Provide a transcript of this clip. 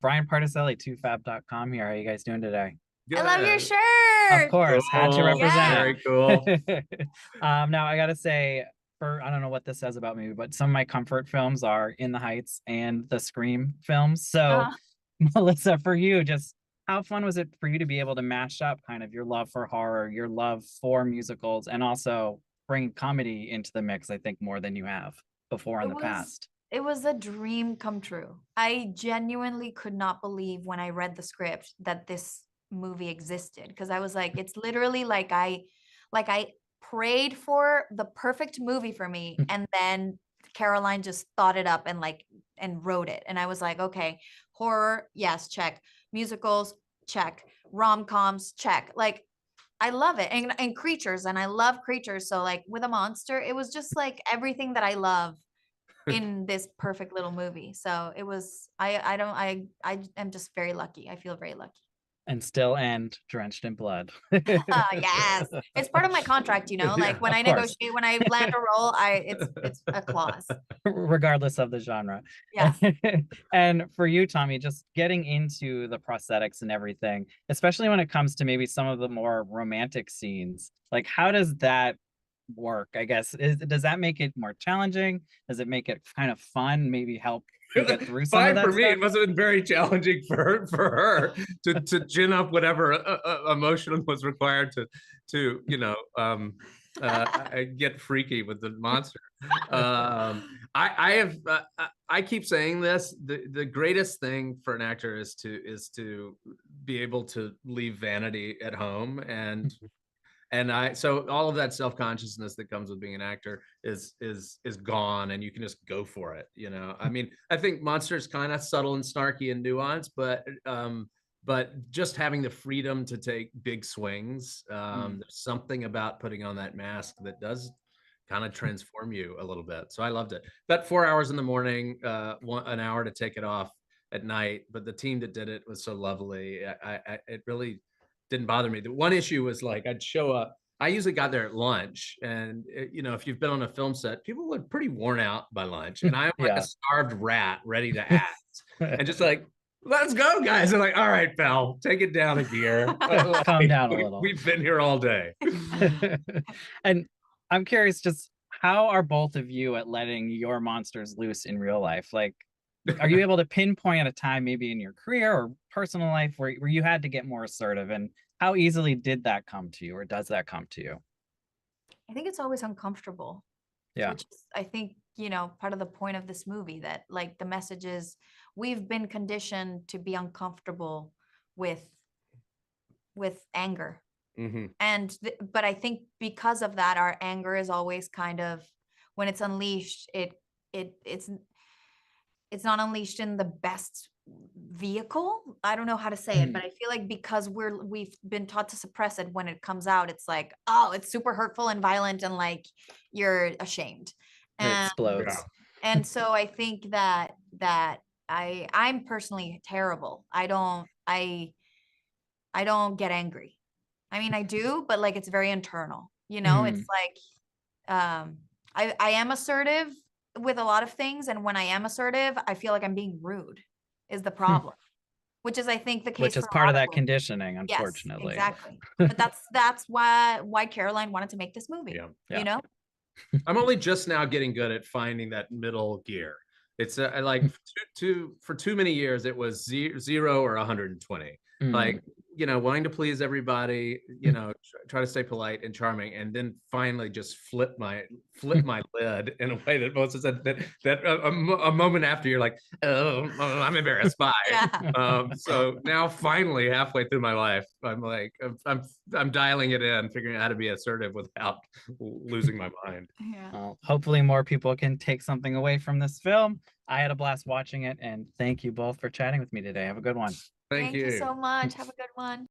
Brian Particelli, 2fab.com here. How are you guys doing today? I love your shirt. Of course, had to represent Very cool. Now I gotta say, I don't know what this says about me, but some of my comfort films are In the Heights and the Scream films. So, Melissa, for you, just how fun was it for you to be able to mash up kind of your love for horror, your love for musicals, and also bring comedy into the mix? I think more than you have before in the past. It was a dream come true. I genuinely could not believe when I read the script that this movie existed, because I was like, it's literally like I prayed for the perfect movie for me, and then Caroline just thought it up and wrote it, and I was like, okay, horror, yes, check. Musicals, check. Rom-coms, check. Like, I love it. And creatures, and I love creatures, so like with a monster, it was just like everything that I love in this perfect little movie. So it was, I am just very lucky. I feel very lucky. And still end drenched in blood. Yes, it's part of my contract, like when I negotiate, when I land a role, it's a clause. Regardless of the genre. Yeah. And for you, Tommy, just getting into the prosthetics and everything, especially when it comes to maybe some of the more romantic scenes, like how does that work? I guess does that make it more challenging? Does it make it kind of fun? Maybe help you get through some of that for me, stuff? it must have been very challenging for her to gin up whatever emotion was required to get freaky with the monster. I keep saying this: the greatest thing for an actor is to be able to leave vanity at home, so all of that self-consciousness that comes with being an actor is gone, and you can just go for it. I mean, I think Monster's kind of subtle and snarky and nuanced, but just having the freedom to take big swings, there's something about putting on that mask that does kind of transform you a little bit. So I loved it. That 4 hours in the morning, an hour to take it off at night, but the team that did it was so lovely. It really didn't bother me. The one issue was like I'd show up. I usually got there at lunch, and if you've been on a film set, people look pretty worn out by lunch, and I'm like a starved rat ready to act, and just like, let's go, guys. They're like, all right, pal, take it down a gear. Calm down a little. We've been here all day. And I'm curious, just how are both of you at letting your monsters loose in real life? Like, are you able to pinpoint a time maybe in your career or personal life where you had to get more assertive, and how easily did that come to you, or does that come to you? I think it's always uncomfortable. Yeah. Which is, I think, part of the point of this movie, that like the message is we've been conditioned to be uncomfortable with anger. Mm-hmm. But I think because of that, our anger is always kind of, when it's unleashed, it's not unleashed in the best vehicle. I don't know how to say it, but I feel like because we've been taught to suppress it, when it comes out, it's like, oh, it's super hurtful and violent, and like you're ashamed. It explodes. And so I think that I'm personally terrible. I don't get angry. I mean, I do, but like it's very internal. It's like I am assertive with a lot of things, and when I am assertive, I feel like I'm being rude is the problem, which is, I think, the case, which is part of that conditioning, unfortunately. Yes, exactly. But that's why Caroline wanted to make this movie. I'm only just now getting good at finding that middle gear. It's like for too many years it was 0 or 120. Like, wanting to please everybody, try to stay polite and charming, and then finally just flip my lid in a way that most said that a moment after you're like, oh, I'm embarrassed by. So now finally halfway through my life, I'm like, I'm dialing it in, figuring out how to be assertive without losing my mind. Well, hopefully more people can take something away from this film. I had a blast watching it, and thank you both for chatting with me today. Have a good one. Thank you so much. Have a good one.